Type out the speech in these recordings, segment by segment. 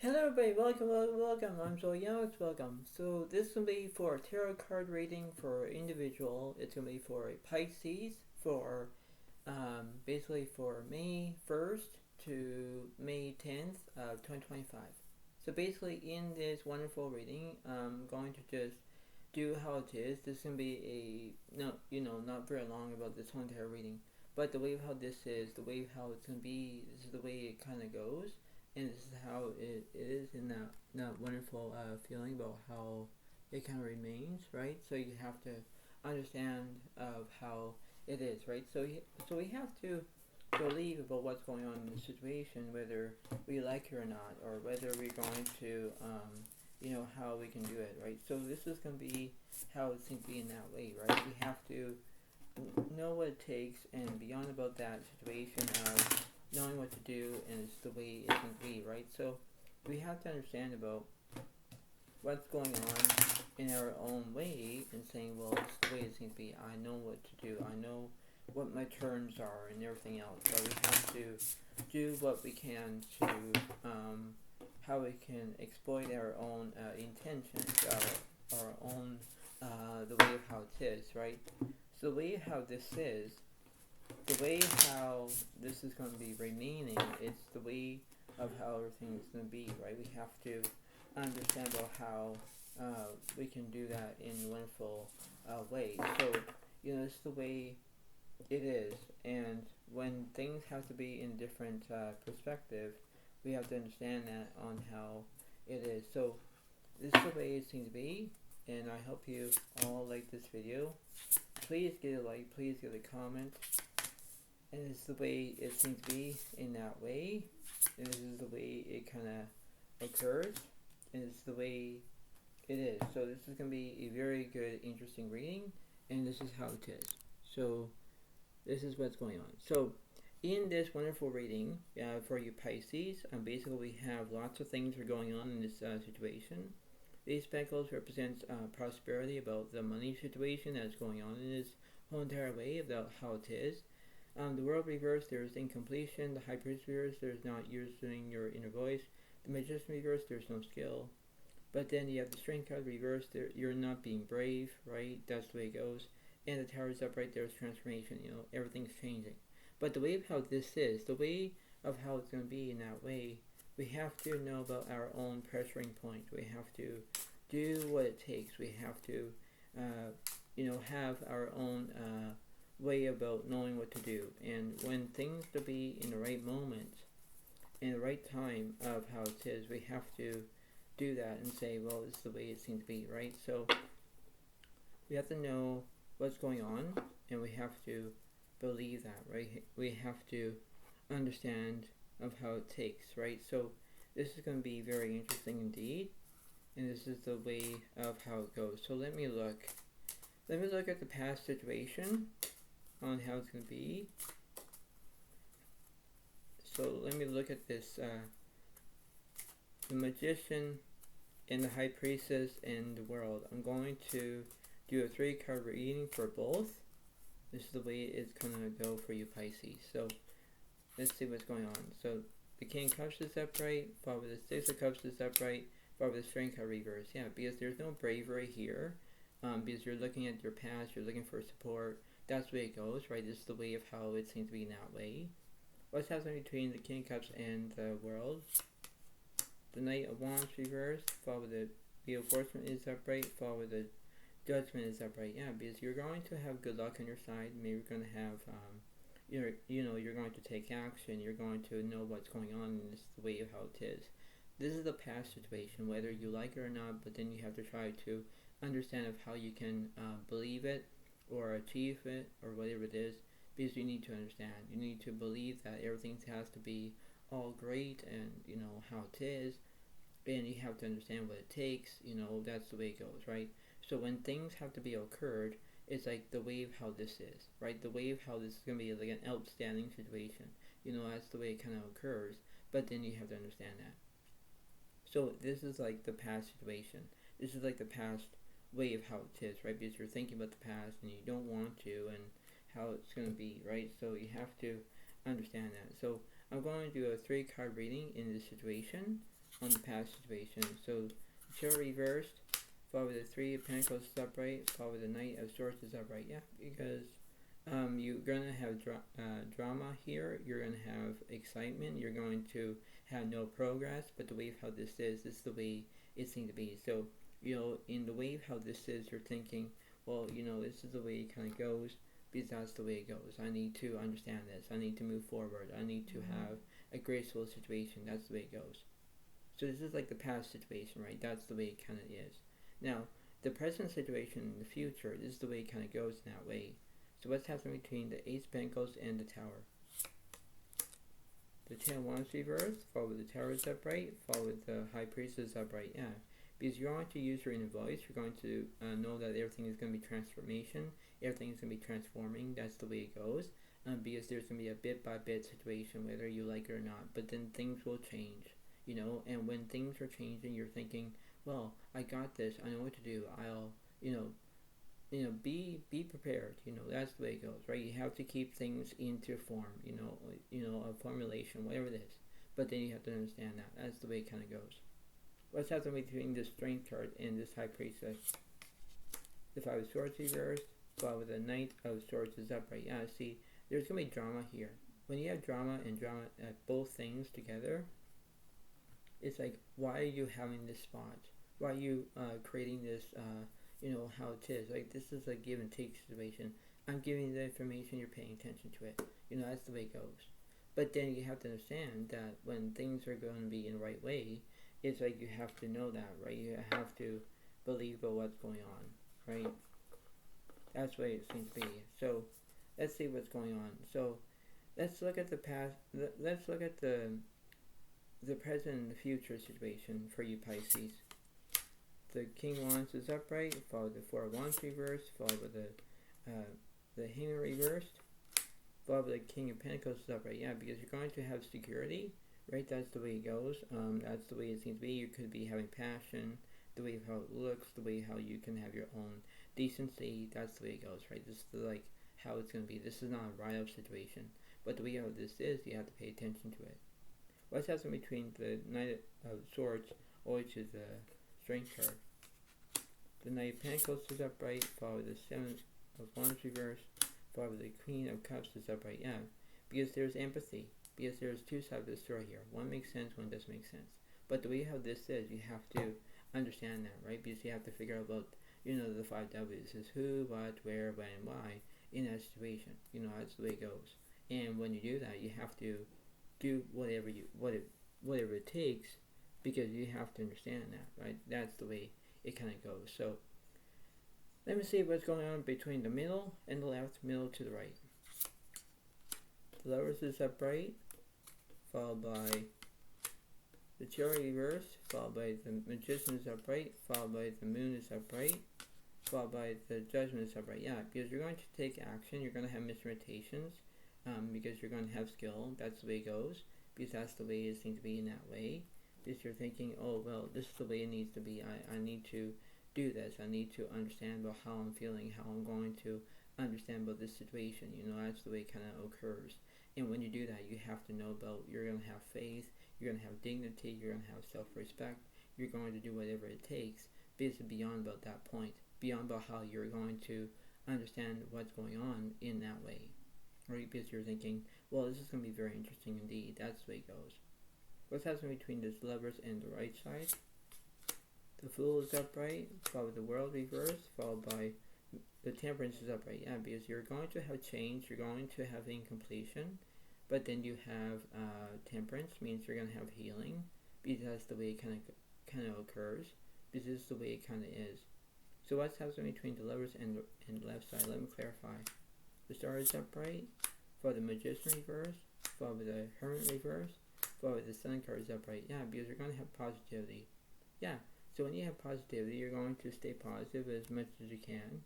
Hello everybody, welcome. I'm Zoe Alex, welcome. So this is going to be for a tarot card reading for individual. It's going to be for a Pisces for basically for May 1st to May 10th of 2025. So basically in this wonderful reading, I'm going to just do how it is. This is going to be a, no, not very long about this whole entire reading. But the way of how this is, the way of how it's going to be, this is the way it kind of goes and this is how it is in that wonderful feeling about how it kind of remains, right? So you have to understand of how it is, right? So we have to believe about what's going on in the situation, whether we like it or not, or whether we're going to, how we can do it, right? So this is going to be how it's going to be in that way, right? We have to know what it takes and beyond about that situation of knowing what to do and it's the way it's going to be, right? So we have to understand about what's going on in our own way and saying, well, it's the way it's going to be. I know what to do. I know what my turns are and everything else. So we have to do what we can to how we can exploit our own intentions, our own the way of how it is, right? So the way how this is, the way how this is going to be remaining, it's the way of how everything is going to be, right? We have to understand about how we can do that in a wonderful way. So, it's the way it is, and when things have to be in different perspective, we have to understand that on how it is. So, this is the way it seems to be, and I hope you all like this video. Please give a like, please give a comment, and this is the way it seems to be in that way, and this is the way it kind of occurs, and it's the way it is. So this is going to be a very good, interesting reading, and this is how it is. So this is what's going on. So in this wonderful reading for you Pisces, basically we have lots of things that are going on in this situation. These speckles represents prosperity about the money situation that's going on in this whole entire way about how it is. The world reverse, there's incompletion. The high priest reverse, there's not using your inner voice. The magician reverse, there's no skill. But then you have the strength card reverse, there, you're not being brave, right? That's the way it goes. And the tower's upright, there's transformation, everything's changing. But the way of how this is, the way of how it's going to be in that way, we have to know about our own pressuring point. We have to do what it takes. We have to, have our own way about knowing what to do, and when things to be in the right moment, in the right time of how it is, we have to do that and say, well, this is the way it seems to be, right? So we have to know what's going on, and we have to believe that, right? We have to understand of how it takes, right? So this is going to be very interesting indeed, and this is the way of how it goes. So let me look at the past situation on how it's going to be. So let me look at this, the magician and the high priestess and the world. I'm going to do a 3-card reading for both. This is the way it's going to go for you Pisces. So let's see what's going on. So the King of Cups is upright, followed with the Six of Cups is upright, followed with the Strength card reverse. Yeah, because there's no bravery here. Because you're looking at your past, you're looking for support. That's the way it goes, right? This is the way of how it seems to be in that way. What's happening between the King of Cups and the world? The Knight of Wands reversed, followed with the Wheel of Fortune is upright, followed with the Judgment is upright. Yeah, because you're going to have good luck on your side. Maybe you're going to have, you're going to take action. You're going to know what's going on, and this is the way of how it is. This is the past situation, whether you like it or not, but then you have to try to understand of how you can believe it or achieve it or whatever it is, because you need to understand. You need to believe that everything has to be all great and how it is, and you have to understand what it takes. That's the way it goes, right? So when things have to be occurred, it's like the way of how this is, right? The way of how this is going to be like an outstanding situation. That's the way it kind of occurs, but then you have to understand that. So this is like the past situation. This is like the past way of how it is, right? Because you're thinking about the past and you don't want to, and how it's going to be, right? So you have to understand that. So I'm going to do a 3-card reading in this situation. on the past situation. So the Chariot reversed, followed with the Three of Pentacles is upright, followed with the Knight of Swords is upright. Yeah, because you're gonna have drama here. You're gonna have excitement. You're going to have no progress. But the way of how this is the way it seems to be. So in the way of how this is, you're thinking, well, this is the way it kind of goes because that's the way it goes. I need to understand this. I need to move forward. I need to have a graceful situation. That's the way it goes. So this is like the past situation, right? That's the way it kind of is. Now, the present situation in the future, this is the way it kind of goes in that way. So what's happening between the Ace of Pentacles and the Tower? The Ten of Wands reversed, followed with the Tower is upright, followed with the High Priestess upright. Yeah, because you're going to use your inner voice. You're going to know that everything is going to be transformation. Everything is going to be transforming. That's the way it goes. Because there's going to be a bit by bit situation, whether you like it or not. But then things will change, And when things are changing, you're thinking, well, I got this. I know what to do. I'll, be prepared. That's the way it goes, right? You have to keep things into form. A formulation, whatever it is. But then you have to understand that. That's the way it kind of goes. What's happening between this Strength card and this High Priestess? The Five of Swords reversed, followed with the Knight of Swords is upright. Yeah, see, there's going to be drama here. When you have drama and drama at both things together, it's like, why are you having this spot? Why are you creating this, how it is? Like, this is a give and take situation. I'm giving you the information, you're paying attention to it. That's the way it goes. But then you have to understand that when things are going to be in the right way, it's like you have to know that, right? You have to believe about what's going on, right? That's the way it seems to be. So, let's see what's going on. So, let's look at the past. Let's look at the present and the future situation for you Pisces. The King of Wands is upright, followed with the Four of Wands reversed, followed with the Hangman reversed, followed with the King of Pentacles is upright. Yeah, because you're going to have security, right? That's the way it goes. That's the way it seems to be. You could be having passion, the way of how it looks, the way how you can have your own decency. That's the way it goes, right? This is like how it's going to be. This is not a write-up situation. But the way how this is, you have to pay attention to it. What's happening between the Knight of Swords, which is the Strength card? The Knight of Pentacles is upright, followed with the Seven of Wands reversed, followed with the Queen of Cups is upright. Yeah, because there's empathy. Because there's two sides of the story here. One makes sense, one doesn't make sense. But the way how this is, you have to understand that, right? Because you have to figure out about, the 5 W's. Is who, what, where, when, and why in that situation. That's the way it goes. And when you do that, you have to do whatever it takes, because you have to understand that, right? That's the way it kind of goes. So let me see what's going on between the middle and the left, middle to the right. The Lovers is upright, followed by the Chariot reversed, followed by the Magician is upright, followed by the Moon is upright, followed by the Judgment is upright. Yeah, because you're going to take action, you're going to have misrotations, because you're going to have skill. That's the way it goes, because that's the way it seems to be in that way. Because you're thinking, oh, well, this is the way it needs to be. I need to do this. I need to understand about how I'm feeling, how I'm going to understand about this situation. That's the way it kind of occurs. And when you do that, you have to know about, you're going to have faith, you're going to have dignity, you're going to have self-respect, you're going to do whatever it takes, because it's beyond about that point, beyond about how you're going to understand what's going on in that way. Right? Because you're thinking, well, this is going to be very interesting indeed. That's the way it goes. What's happening between this Lovers and the right side? The Fool is upright, followed with the World reversed, followed by the Temperance is upright. Yeah, because you're going to have change, you're going to have incompletion, but then you have Temperance, means you're going to have healing, because that's the way it kind of occurs, because this is the way it kind of is. So what's happening between the Lovers and the left side? Let me clarify. The Star is upright, followed the Magician reversed, followed with the Hermit reversed, followed with the Sun card is upright. Yeah, because you're going to have positivity. Yeah, so when you have positivity, you're going to stay positive as much as you can,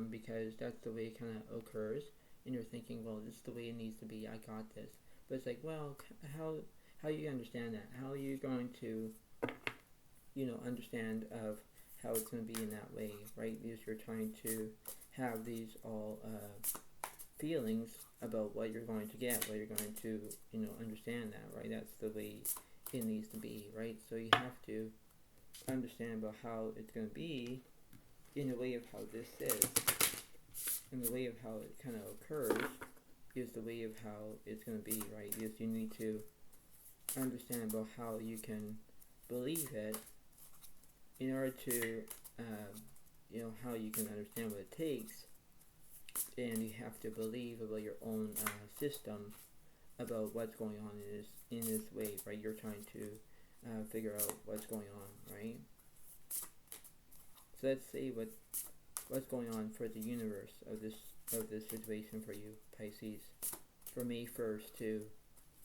because that's the way it kind of occurs. And you're thinking, well, this is the way it needs to be. I got this. But it's like, well, how you understand that? How are you going to, understand of how it's going to be in that way, right? Because you're trying to have these all feelings about what you're going to get, what you're going to, understand that, right? That's the way it needs to be, right? So you have to understand about how it's going to be in the way of how this is. And the way of how it kind of occurs is the way of how it's going to be, right? Is you need to understand about how you can believe it in order to, how you can understand what it takes. And you have to believe about your own system about what's going on in this wave, right? You're trying to figure out what's going on, right? So let's see what's going on for the universe of this situation for you, Pisces, for May 1st to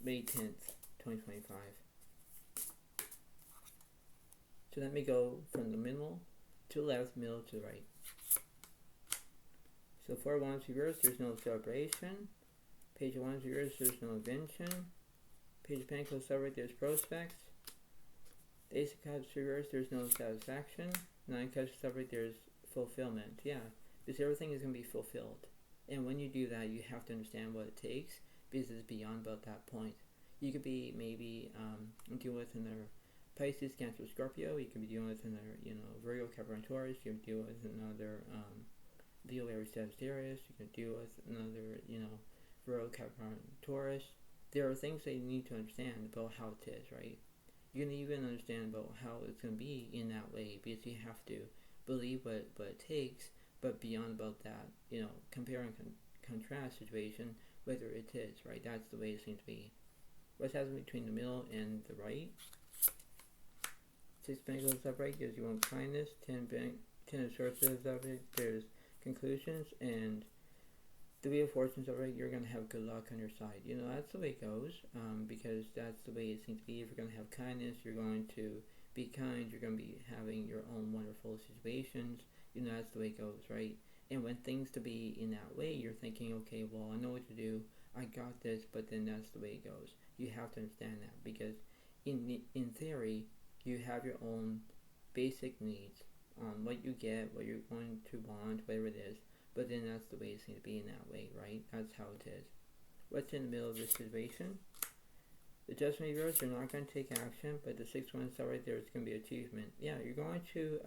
May 10th, 2025. So let me go from the middle to the left, middle to the right. So 4 of Wands reversed, there's no celebration. Page of Wands reversed, there's no invention. Page of Pentacles upright, there's prospects. The Ace of Cups reversed, there's no satisfaction. 9 Cups upright, there's fulfillment. Yeah, because everything is going to be fulfilled. And when you do that, you have to understand what it takes, because it's beyond about that point. You could be maybe dealing with another Pisces, Cancer, Scorpio. You could be dealing with another, Virgo, Capricorn, Taurus. You could deal with another Leo, Aries, Sagittarius. You could deal with another, Virgo, Capricorn, Taurus. There are things that you need to understand about how it is, right? You're going to even understand about how it's going to be in that way, because you have to believe what it takes, but beyond about that, compare and contrast situation, whether it is, right? That's the way it seems to be. What's happening between the middle and the right? 6 Pentacles upright gives you one kindness. 10 of Swords is upright, there's conclusions. And the Wheel of Fortune's upright, you're going to have good luck on your side. That's the way it goes, because that's the way it seems to be. If you're going to have kindness, you're going to be kind, you're going to be having your own wonderful situations. That's the way it goes, right? And when things to be in that way, you're thinking, okay, well, I know what to do, I got this, but then that's the way it goes. You have to understand that, because in theory, you have your own basic needs, what you get, what you're going to want, whatever it is, but then that's the way it seems to be in that way, right? That's how it is. What's in the middle of this situation? The Judgment reverse, you're not going to take action, but the 6th one right there is going to be achievement. Yeah, you're going to,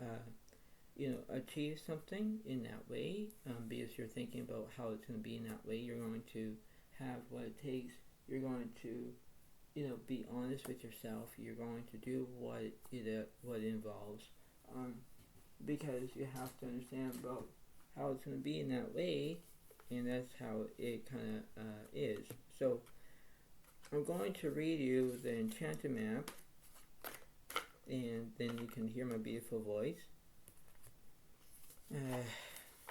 achieve something in that way, because you're thinking about how it's going to be in that way. You're going to have what it takes. You're going to, be honest with yourself. You're going to do what it involves, because you have to understand about how it's going to be in that way, and that's how it kind of is. So I'm going to read you the Enchanted Mapp, and then you can hear my beautiful voice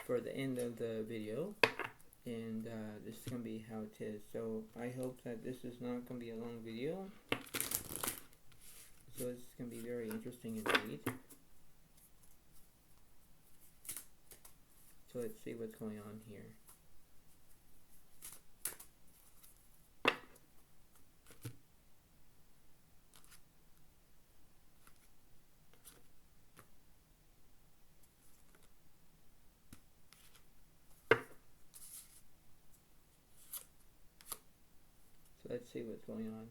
for the end of the video. And this is going to be how it is. So I hope that this is not going to be a long video. So it's going to be very interesting indeed. So let's see what's going on here. So let's see what's going on.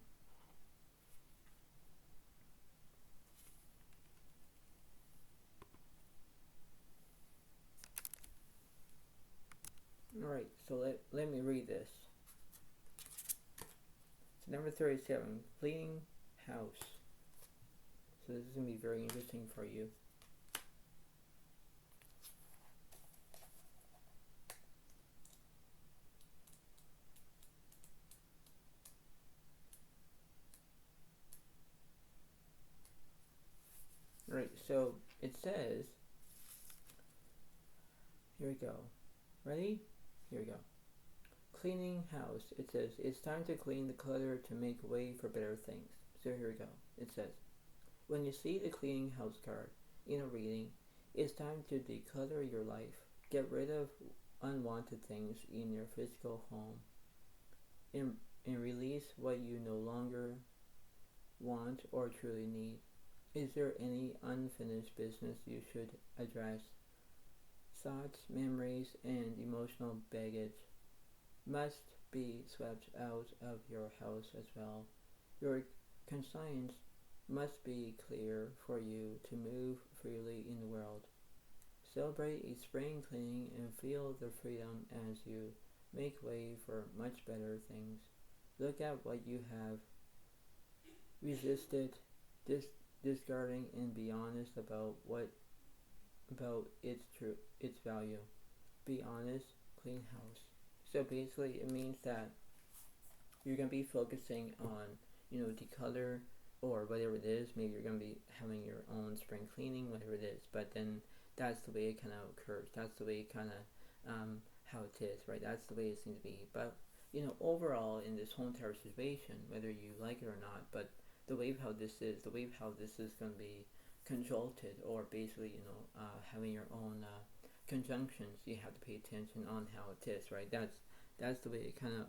Alright, so let me read this. So number 37, cleaning house. So this is going to be very interesting for you. Alright, so it says, here we go. Ready? Here we go. Cleaning house. It says, it's time to clean the clutter to make way for better things. So here we go. It says, when you see the cleaning house card in a reading, it's time to declutter your life. Get rid of unwanted things in your physical home and release what you no longer want or truly need. Is there any unfinished business you should address? Thoughts, memories, and emotional baggage must be swept out of your house as well. Your conscience must be clear for you to move freely in the world. Celebrate a spring cleaning and feel the freedom as you make way for much better things. Look at what you have resisted, discarding, and be honest about its value. Be honest, clean house. So basically, it means that you're gonna be focusing on, declutter or whatever it is. Maybe you're gonna be having your own spring cleaning, whatever it is. But then that's the way it kind of occurs. That's the way it kind of how it is, right? That's the way it seems to be. But overall in this whole entire situation, whether you like it or not, but the way of how this is, going to be conjunted, or basically, having your own conjunctions, you have to pay attention on how it is, right? That's the way it kind of